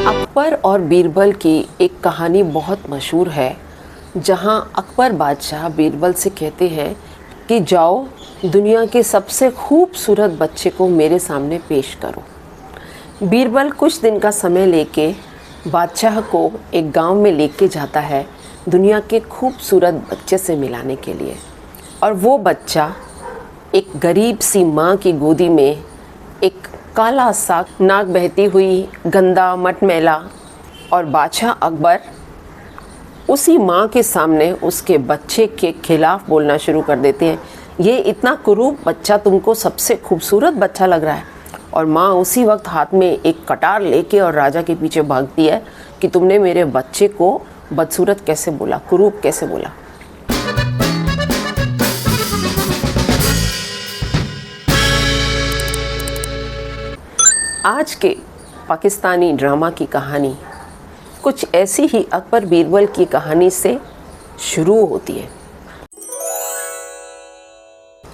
अकबर और बीरबल की एक कहानी बहुत मशहूर है, जहां अकबर बादशाह बीरबल से कहते हैं कि जाओ दुनिया के सबसे खूबसूरत बच्चे को मेरे सामने पेश करो। बीरबल कुछ दिन का समय लेके बादशाह को एक गांव में लेके जाता है दुनिया के खूबसूरत बच्चे से मिलाने के लिए। और वो बच्चा एक गरीब सी माँ की गोदी में एक काला सा, नाक बहती हुई, गंदा मटमैला, और बादशाह अकबर उसी माँ के सामने उसके बच्चे के खिलाफ बोलना शुरू कर देते हैं, ये इतना कुरूप बच्चा तुमको सबसे खूबसूरत बच्चा लग रहा है। और माँ उसी वक्त हाथ में एक कटार लेके और राजा के पीछे भागती है कि तुमने मेरे बच्चे को बदसूरत कैसे बोला, कुरूप कैसे बोला। आज के पाकिस्तानी ड्रामा की कहानी कुछ ऐसी ही अकबर बीरबल की कहानी से शुरू होती है।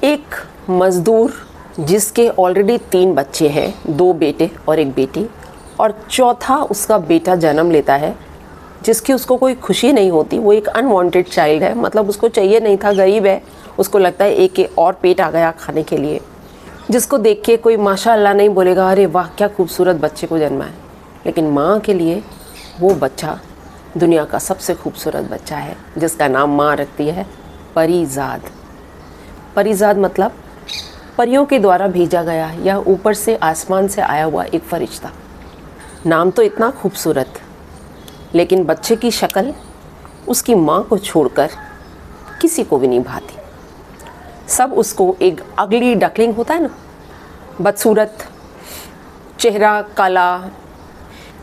एक मज़दूर जिसके ऑलरेडी 3 बच्चे हैं, 2 बेटे और 1 बेटी, और चौथा उसका बेटा जन्म लेता है जिसकी उसको कोई खुशी नहीं होती। वो एक अनवांटेड चाइल्ड है, मतलब उसको चाहिए नहीं था, गरीब है, उसको लगता है एक और पेट आ गया खाने के लिए, जिसको देख के कोई माशाअल्लाह नहीं बोलेगा अरे वाह क्या खूबसूरत बच्चे को जन्मा है। लेकिन माँ के लिए वो बच्चा दुनिया का सबसे खूबसूरत बच्चा है, जिसका नाम माँ रखती है परीज़ाद। परीज़ाद मतलब परियों के द्वारा भेजा गया या ऊपर से आसमान से आया हुआ एक फरिश्ता। नाम तो इतना खूबसूरत, लेकिन बच्चे की शक्ल उसकी माँ को छोड़कर किसी को भी नहीं भाती। सब उसको एक अगली डकलिंग होता है ना, बदसूरत, चेहरा काला।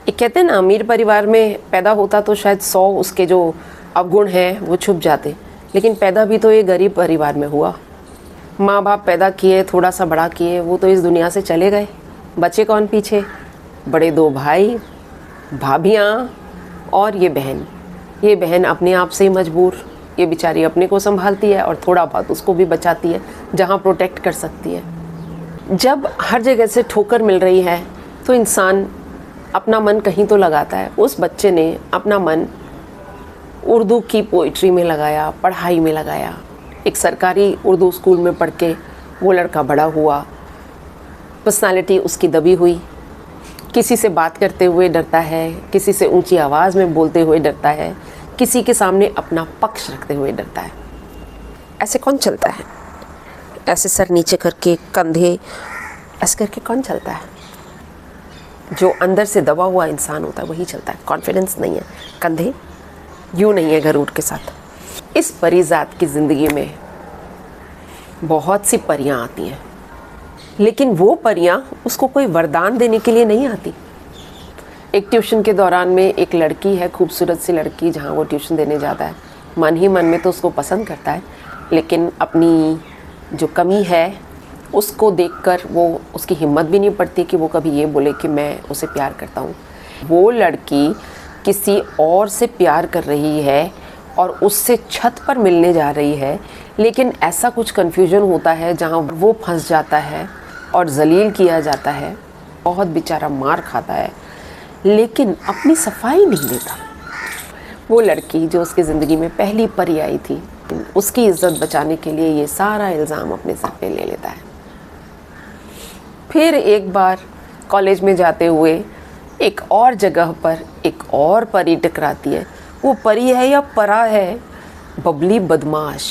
एक कहते हैं ना, अमीर परिवार में पैदा होता तो शायद 100 उसके जो अवगुण हैं वो छुप जाते, लेकिन पैदा भी तो ये गरीब परिवार में हुआ। माँ बाप पैदा किए, थोड़ा सा बड़ा किए, वो तो इस दुनिया से चले गए। बचे कौन पीछे? बड़े 2 भाई, भाभियाँ और ये बहन। ये बहन अपने आप से ही मजबूर, ये बेचारी अपने को संभालती है और थोड़ा बहुत उसको भी बचाती है जहाँ प्रोटेक्ट कर सकती है। जब हर जगह से ठोकर मिल रही है तो इंसान अपना मन कहीं तो लगाता है। उस बच्चे ने अपना मन उर्दू की पोइट्री में लगाया, पढ़ाई में लगाया। एक सरकारी उर्दू स्कूल में पढ़ के वो लड़का बड़ा हुआ। पर्सनालिटी उसकी दबी हुई, किसी से बात करते हुए डरता है, किसी से ऊंची आवाज़ में बोलते हुए डरता है, किसी के सामने अपना पक्ष रखते हुए डरता है। ऐसे कौन चलता है? ऐसे सर नीचे करके, कंधे ऐसे करके कौन चलता है? जो अंदर से दबा हुआ इंसान होता है वही चलता है। कॉन्फिडेंस नहीं है, कंधे यूँ नहीं है गरूर के साथ। इस परीज़ाद की ज़िंदगी में बहुत सी परियां आती हैं, लेकिन वो परियां उसको कोई वरदान देने के लिए नहीं आती। एक ट्यूशन के दौरान में एक लड़की है, खूबसूरत सी लड़की, जहाँ वो ट्यूशन देने जाता है। मन ही मन में तो उसको पसंद करता है, लेकिन अपनी जो कमी है उसको देखकर वो उसकी हिम्मत भी नहीं पड़ती कि वो कभी ये बोले कि मैं उसे प्यार करता हूँ। वो लड़की किसी और से प्यार कर रही है और उससे छत पर मिलने जा रही है, लेकिन ऐसा कुछ कन्फ्यूजन होता है जहाँ वो फंस जाता है और जलील किया जाता है। बहुत बेचारा मार खाता है, लेकिन अपनी सफाई नहीं देता। वो लड़की जो उसकी ज़िंदगी में पहली परी आई थी, उसकी इज़्ज़त बचाने के लिए ये सारा इल्ज़ाम अपने सर पे ले लेता है। फिर एक बार कॉलेज में जाते हुए एक और जगह पर एक और परी टकराती है। वो परी है या परा है? बबली बदमाश।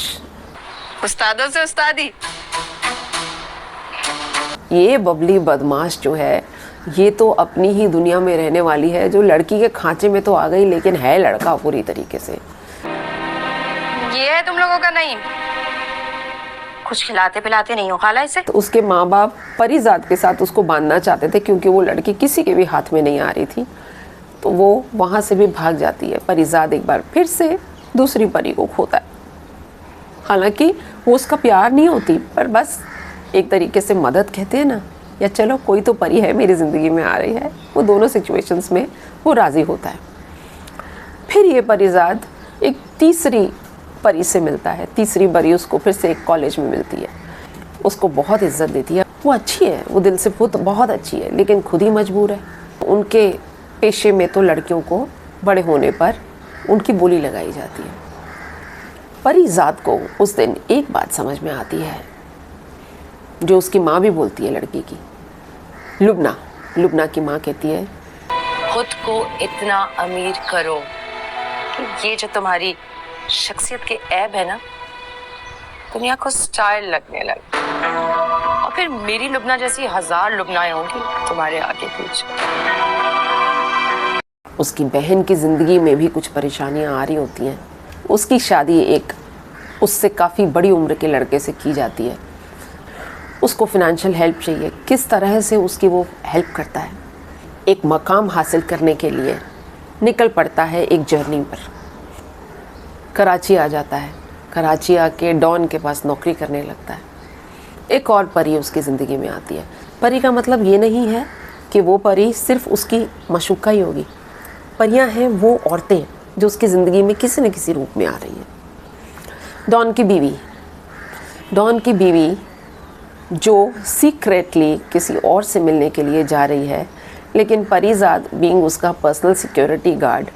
उस्तादों से उस्तादी। ये बबली बदमाश जो है, ये तो अपनी ही दुनिया में रहने वाली है, जो लड़की के खांचे में तो आ गई, लेकिन है लड़का पूरी तरीके से। ये है तुम लोगों का नहीं, कुछ खिलाते पिलाते नहीं हो खाला इसे। तो उसके माँ बाप परीज़ाद के साथ उसको बांधना चाहते थे, क्योंकि वो लड़की किसी के भी हाथ में नहीं आ रही थी, तो वो वहाँ से भी भाग जाती है। परीज़ाद एक बार फिर से दूसरी परी को खोता है। हालांकि वो उसका प्यार नहीं होती, पर बस एक तरीके से मदद कहते हैं ना, या चलो कोई तो परी है मेरी ज़िंदगी में आ रही है, वो दोनों सिचुएशंस में वो राज़ी होता है। फिर ये परीज़ाद एक तीसरी परी से मिलता है। तीसरी परी उसको फिर से एक कॉलेज में मिलती है, उसको बहुत इज्जत देती है। वो अच्छी है, वो दिल से बहुत अच्छी है, लेकिन खुद ही मजबूर है। उनके पेशे में तो लड़कियों को बड़े होने पर उनकी बोली लगाई जाती है। परिजात को उस दिन एक बात समझ में आती है जो उसकी माँ भी बोलती है लड़की की। लुबना की माँ कहती है, खुद को इतना अमीर करो कि ये जो तुम्हारी शख्सियत के ऐब है ना, दुनिया को स्टाइल लगने लगे, और फिर मेरी लुबना जैसी 1000 लुबनाएं होंगी तुम्हारे आगे पीछे। उसकी बहन की ज़िंदगी में भी कुछ परेशानियां आ रही होती हैं। उसकी शादी एक उससे काफ़ी बड़ी उम्र के लड़के से की जाती है। उसको फिनेंशियल हेल्प चाहिए। किस तरह से उसकी वो हेल्प करता है। एक मकाम हासिल करने के लिए निकल पड़ता है एक जर्नी पर। कराची आ जाता है। कराची आके डॉन के पास नौकरी करने लगता है। एक और परी उसकी ज़िंदगी में आती है। परी का मतलब ये नहीं है कि वो परी सिर्फ उसकी मशूका ही होगी। परियां हैं वो औरतें जो उसकी ज़िंदगी में किसी न किसी रूप में आ रही हैं। डॉन की बीवी जो सीक्रेटली किसी और से मिलने के लिए जा रही है, लेकिन परिजात बीइंग उसका पर्सनल सिक्योरिटी गार्ड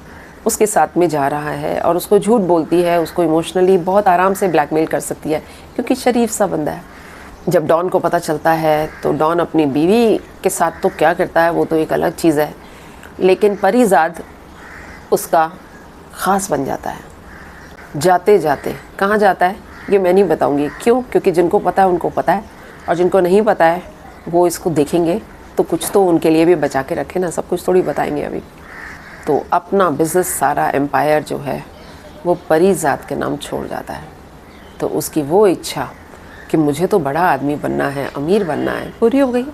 उसके साथ में जा रहा है और उसको झूठ बोलती है, उसको इमोशनली बहुत आराम से ब्लैकमेल कर सकती है क्योंकि शरीफ सा बंदा है। जब डॉन को पता चलता है तो डॉन अपनी बीवी के साथ तो क्या करता है वो तो एक अलग चीज़ है, लेकिन परिजात उसका ख़ास बन जाता है। जाते जाते कहाँ जाता है ये मैं नहीं बताऊंगी। क्यों? क्योंकि जिनको पता है उनको पता है, और जिनको नहीं पता है वो इसको देखेंगे तो कुछ तो उनके लिए भी बचा के रखे ना, सब कुछ थोड़ी बताएंगे अभी। तो अपना बिज़नेस सारा एम्पायर जो है वो परिजात के नाम छोड़ जाता है। तो उसकी वो इच्छा कि मुझे तो बड़ा आदमी बनना है, अमीर बनना है, पूरी हो गई।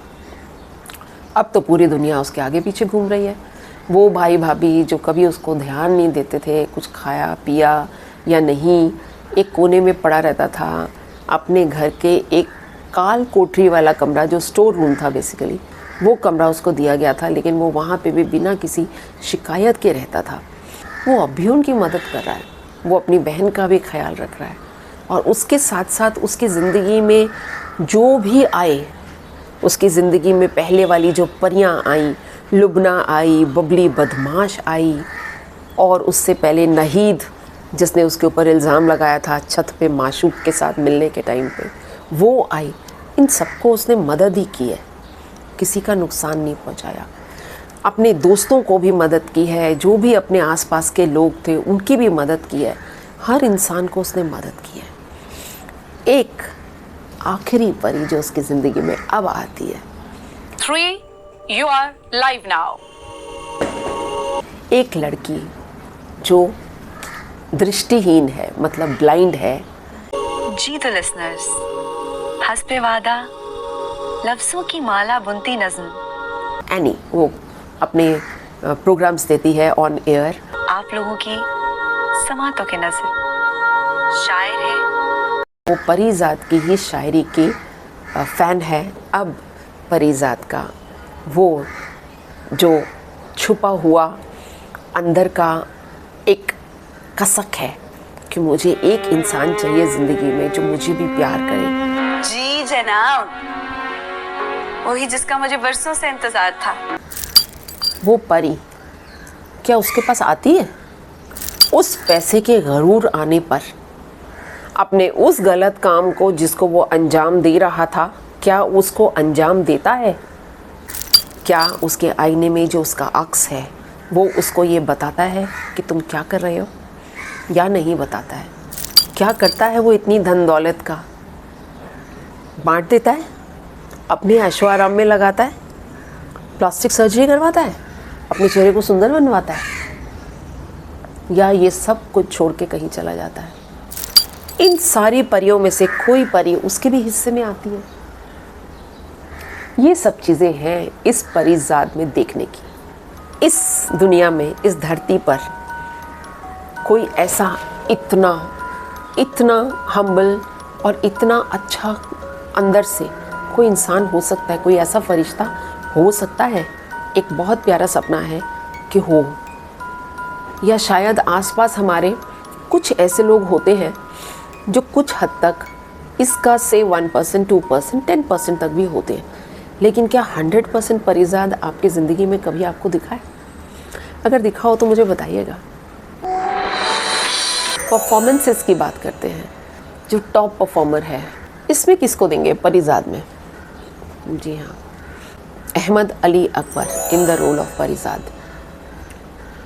अब तो पूरी दुनिया उसके आगे पीछे घूम रही है। वो भाई भाभी जो कभी उसको ध्यान नहीं देते थे, कुछ खाया पिया या नहीं, एक कोने में पड़ा रहता था। अपने घर के एक काल कोठरी वाला कमरा जो स्टोर रूम था बेसिकली, वो कमरा उसको दिया गया था, लेकिन वो वहाँ पे भी बिना किसी शिकायत के रहता था। वो अब भी उनकी मदद कर रहा है, वो अपनी बहन का भी ख्याल रख रहा है, और उसके साथ साथ उसकी ज़िंदगी में जो भी आए, उसकी ज़िंदगी में पहले वाली जो परियां आई, लुबना आई, बबली बदमाश आई, और उससे पहले नहीद जिसने उसके ऊपर इल्ज़ाम लगाया था छत पे माशूक के साथ मिलने के टाइम पे, वो आई। इन सबको उसने मदद ही की है, किसी का नुकसान नहीं पहुंचाया। अपने दोस्तों को भी मदद की है, जो भी अपने आसपास के लोग थे उनकी भी मदद की है। हर इंसान को उसने मदद की है। एक आखिरी परी जो उसकी ज़िंदगी में अब आती है। 3 You are live now. एक लड़की जो दृष्टिहीन है, मतलब ब्लाइंड है। जी तो लिसनर्स, हस्बे वादा लफ्ज़ों की माला बुनती नज़्म एनी, वो अपने प्रोग्राम्स देती है ऑन एयर। आप लोगों की समातों के नज़र शायर है। वो परिजात की ही शायरी की फ़ैन है। अब परिजात का वो जो छुपा हुआ अंदर का एक कसक है कि मुझे एक इंसान चाहिए ज़िंदगी में जो मुझे भी प्यार करे। जी जनाब, वही जिसका मुझे बरसों से इंतज़ार था। वो परी क्या उसके पास आती है? उस पैसे के गरूर आने पर अपने उस गलत काम को जिसको वो अंजाम दे रहा था, क्या उसको अंजाम देता है? क्या उसके आईने में जो उसका अक्स है वो उसको ये बताता है कि तुम क्या कर रहे हो, या नहीं बताता है? क्या करता है वो इतनी धन दौलत का? बांट देता है, अपने ऐशो आराम में लगाता है, प्लास्टिक सर्जरी करवाता है, अपने चेहरे को सुंदर बनवाता है, या ये सब कुछ छोड़ के कहीं चला जाता है? इन सारी परियों में से कोई परी उसके भी हिस्से में आती है। ये सब चीज़ें हैं इस परिजात में देखने की। इस दुनिया में, इस धरती पर कोई ऐसा इतना हम्बल और इतना अच्छा अंदर से कोई इंसान हो सकता है, कोई ऐसा फरिश्ता हो सकता है। एक बहुत प्यारा सपना है कि हो, या शायद आसपास हमारे कुछ ऐसे लोग होते हैं जो कुछ हद तक इसका से 1%, 2%, 10% तक भी होते हैं। लेकिन क्या 100% परिजात आपकी ज़िंदगी में कभी आपको दिखा है? अगर दिखा हो तो मुझे बताइएगा। परफॉर्मेंसेस की बात करते हैं, जो टॉप परफॉर्मर है इसमें किसको देंगे परिजाद में? जी हाँ, Ahmed Ali Akbar in the role of Parizaad.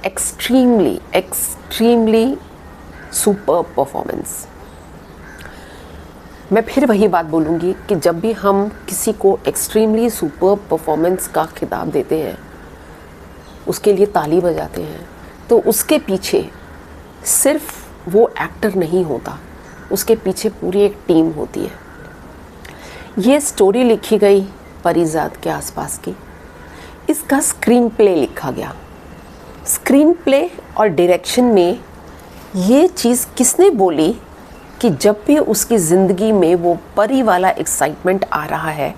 Extremely super performance. मैं फिर वही बात बोलूँगी कि जब भी हम किसी को एक्सट्रीमली सुपर परफॉर्मेंस का खिताब देते हैं, उसके लिए ताली बजाते हैं, तो उसके पीछे सिर्फ वो एक्टर नहीं होता, उसके पीछे पूरी एक टीम होती है। ये स्टोरी लिखी गई परिजाद के आसपास की, इसका स्क्रीन प्ले लिखा गया। स्क्रीन प्ले और डायरेक्शन में ये चीज़ किसने बोली कि जब भी उसकी ज़िंदगी में वो परी वाला एक्साइटमेंट आ रहा है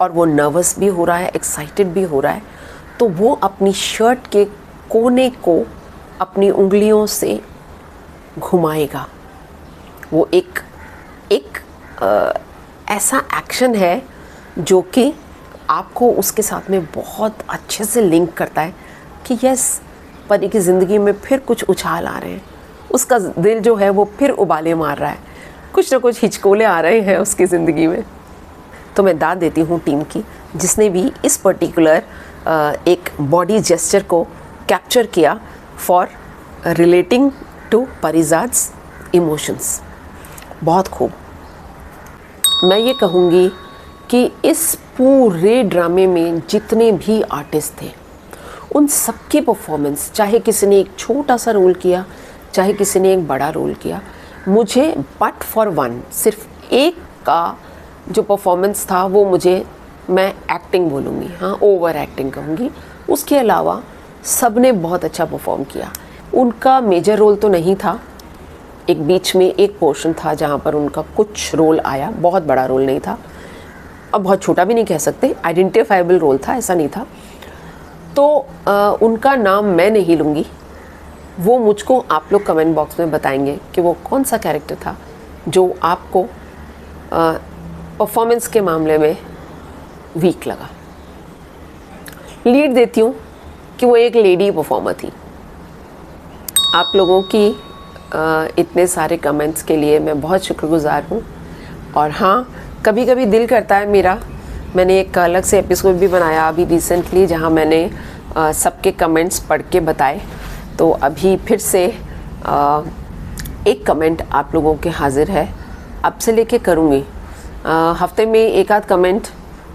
और वो नर्वस भी हो रहा है, एक्साइटेड भी हो रहा है, तो वो अपनी शर्ट के कोने को अपनी उंगलियों से घुमाएगा। वो एक ऐसा एक्शन है जो कि आपको उसके साथ में बहुत अच्छे से लिंक करता है कि यस, परी की ज़िंदगी में फिर कुछ उछाल आ रहे हैं, उसका दिल जो है वो फिर उबाले मार रहा है, कुछ ना कुछ हिचकोले आ रहे हैं उसकी ज़िंदगी में। तो मैं दाद देती हूँ टीम की, जिसने भी इस पर्टिकुलर एक बॉडी जेस्चर को कैप्चर किया फॉर रिलेटिंग टू परिजाद्स इमोशंस। बहुत खूब। मैं ये कहूँगी कि इस पूरे ड्रामे में जितने भी आर्टिस्ट थे, उन सबकी परफॉर्मेंस, चाहे किसी ने एक छोटा सा रोल किया, चाहे किसी ने एक बड़ा रोल किया, मुझे बट फॉर वन, सिर्फ एक का जो परफॉर्मेंस था वो मुझे, मैं एक्टिंग बोलूँगी, हाँ ओवर एक्टिंग कहूँगी, उसके अलावा सब ने बहुत अच्छा परफॉर्म किया। उनका मेजर रोल तो नहीं था, एक बीच में एक पोर्शन था जहाँ पर उनका कुछ रोल आया, बहुत बड़ा रोल नहीं था, अब बहुत छोटा भी नहीं कह सकते, आइडेंटिफाइबल रोल था, ऐसा नहीं था। तो उनका नाम मैं नहीं लूँगी, वो मुझको आप लोग कमेंट बॉक्स में बताएंगे कि वो कौन सा कैरेक्टर था जो आपको परफॉर्मेंस के मामले में वीक लगा। लीड देती हूँ कि वो एक लेडी परफॉर्मर थी। आप लोगों की इतने सारे कमेंट्स के लिए मैं बहुत शुक्रगुजार हूँ। और हाँ, कभी कभी दिल करता है मेरा, मैंने एक अलग से एपिसोड भी बनाया अभी रिसेंटली जहाँ मैंने सबके कमेंट्स पढ़ के बताए, तो अभी फिर से एक कमेंट आप लोगों के हाजिर है, अब से लेके करूँगी। हफ्ते में एक आध कमेंट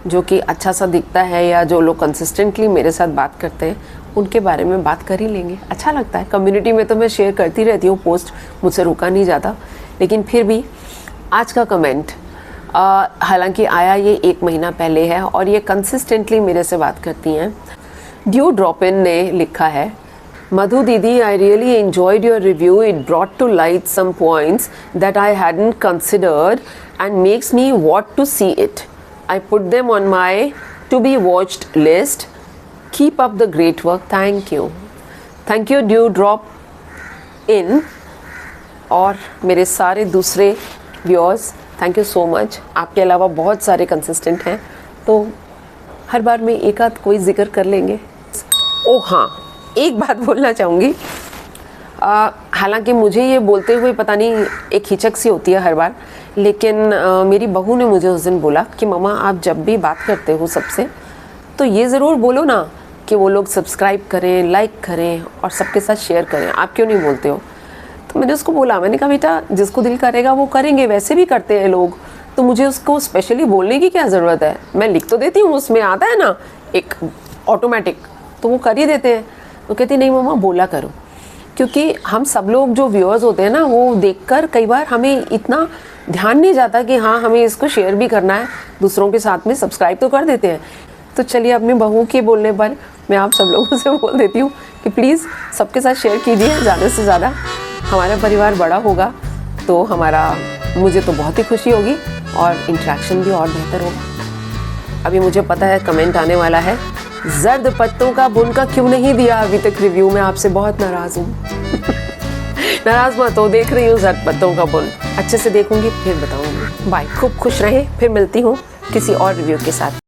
जो कि अच्छा सा दिखता है या जो लोग कंसिस्टेंटली मेरे साथ बात करते हैं, उनके बारे में बात कर ही लेंगे। अच्छा लगता है, कम्युनिटी में तो मैं शेयर करती रहती हूँ पोस्ट, मुझसे रुका नहीं जाता। लेकिन फिर भी आज का कमेंट हालांकि आया ये 1 महीना पहले है और ये कंसिस्टेंटली मेरे से बात करती हैं। ड्यू ड्रॉप इन ने लिखा है, मधु दीदी, I really enjoyed your review. It brought to light some points that I hadn't considered and makes me want to see it. I put them on my to be watched list. Keep up the great work. Thank you. Thank you Dew Drop In और मेरे सारे दूसरे viewers, thank you so much. आपके अलावा बहुत सारे consistent हैं, तो हर बार में एक आध कोई जिक्र कर लेंगे। ओ हाँ, एक बात बोलना चाहूँगी, हालांकि मुझे ये बोलते हुए पता नहीं एक हिचक सी होती है हर बार, लेकिन मेरी बहू ने मुझे उस दिन बोला कि मम्मा आप जब भी बात करते हो सबसे तो ये ज़रूर बोलो ना कि वो लोग सब्सक्राइब करें, लाइक करें और सबके साथ शेयर करें, आप क्यों नहीं बोलते हो? तो मैंने उसको बोला, मैंने कहा बेटा जिसको दिल करेगा वो करेंगे, वैसे भी करते हैं लोग, तो मुझे उसको स्पेशली बोलने की क्या ज़रूरत है? मैं लिख तो देती हूँ, उसमें आता है ना एक ऑटोमेटिक, तो वो कर ही देते हैं। तो कहती नहीं मम्मा बोला करो, क्योंकि हम सब लोग जो व्यूअर्स होते हैं ना, वो देखकर कई बार हमें इतना ध्यान नहीं जाता कि हाँ हमें इसको शेयर भी करना है, दूसरों के साथ में सब्सक्राइब तो कर देते हैं। तो चलिए अपनी बहू के बोलने पर मैं आप सब लोगों से बोल देती हूँ कि प्लीज़ सबके साथ शेयर कीजिए ज़्यादा से ज़्यादा। हमारा परिवार बड़ा होगा तो मुझे तो बहुत ही खुशी होगी और इंटरेक्शन भी और बेहतर होगा। अभी मुझे पता है कमेंट आने वाला है, जर्द पत्तों का बुन का क्यों नहीं दिया अभी तक रिव्यू में, आपसे बहुत नाराज़ हूँ। नाराज़ मत हो, देख रही हूँ जर्द पत्तों का बुन, अच्छे से देखूंगी फिर बताऊंगी। बाय, खूब खुश रहें, फिर मिलती हूँ किसी और रिव्यू के साथ।